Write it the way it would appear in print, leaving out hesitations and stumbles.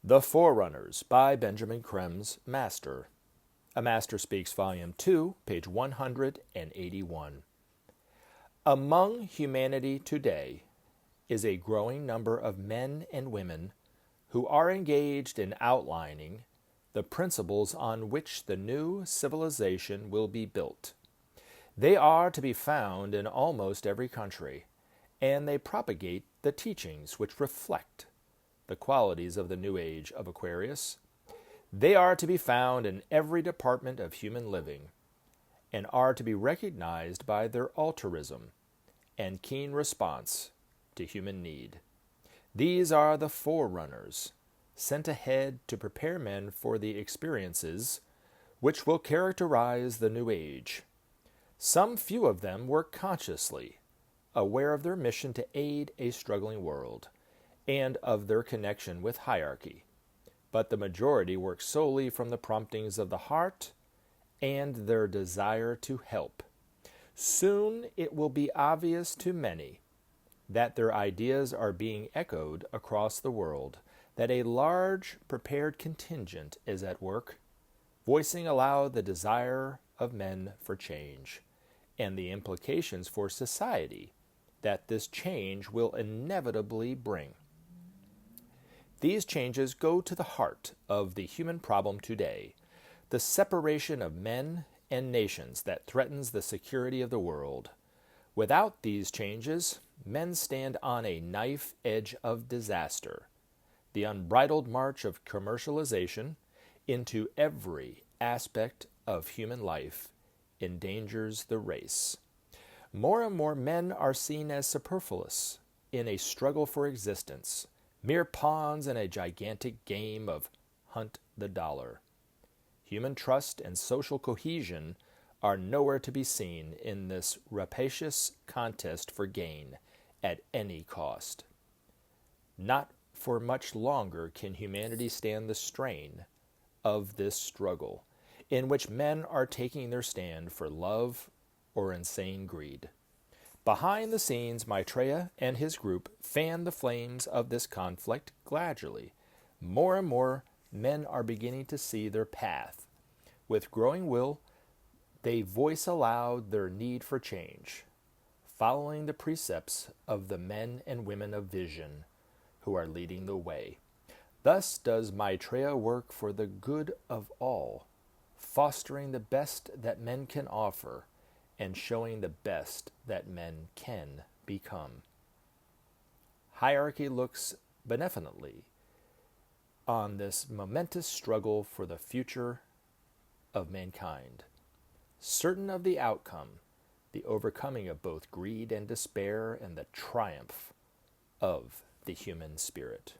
The Forerunners by Benjamin Krem's Master. A Master Speaks, Volume 2, page 181. Among humanity today is a growing number of men and women who are engaged in outlining the principles on which the new civilization will be built. They are to be found in almost every country, and they propagate the teachings which reflect the qualities of the new age of Aquarius. They are to be found in every department of human living, and are to be recognized by their altruism and keen response to human need. These are the forerunners, sent ahead to prepare men for the experiences which will characterize the new age. Some few of them work consciously, aware of their mission to aid a struggling world, and of their connection with hierarchy. But the majority work solely from the promptings of the heart and their desire to help. Soon it will be obvious to many that their ideas are being echoed across the world, that a large prepared contingent is at work, voicing aloud the desire of men for change, and the implications for society that this change will inevitably bring. These changes go to the heart of the human problem today, the separation of men and nations that threatens the security of the world. Without these changes, men stand on a knife edge of disaster. The unbridled march of commercialization into every aspect of human life endangers the race. More and more men are seen as superfluous in a struggle for existence, mere pawns in a gigantic game of hunt the dollar. Human trust and social cohesion are nowhere to be seen in this rapacious contest for gain at any cost. Not for much longer can humanity stand the strain of this struggle, in which men are taking their stand for love or insane greed. Behind the scenes, Maitreya and his group fan the flames of this conflict gradually. More and more men are beginning to see their path. With growing will, they voice aloud their need for change, following the precepts of the men and women of vision who are leading the way. Thus does Maitreya work for the good of all, fostering the best that men can offer and showing the best that men can become. Hierarchy looks benevolently on this momentous struggle for the future of mankind, certain of the outcome, the overcoming of both greed and despair, and the triumph of the human spirit.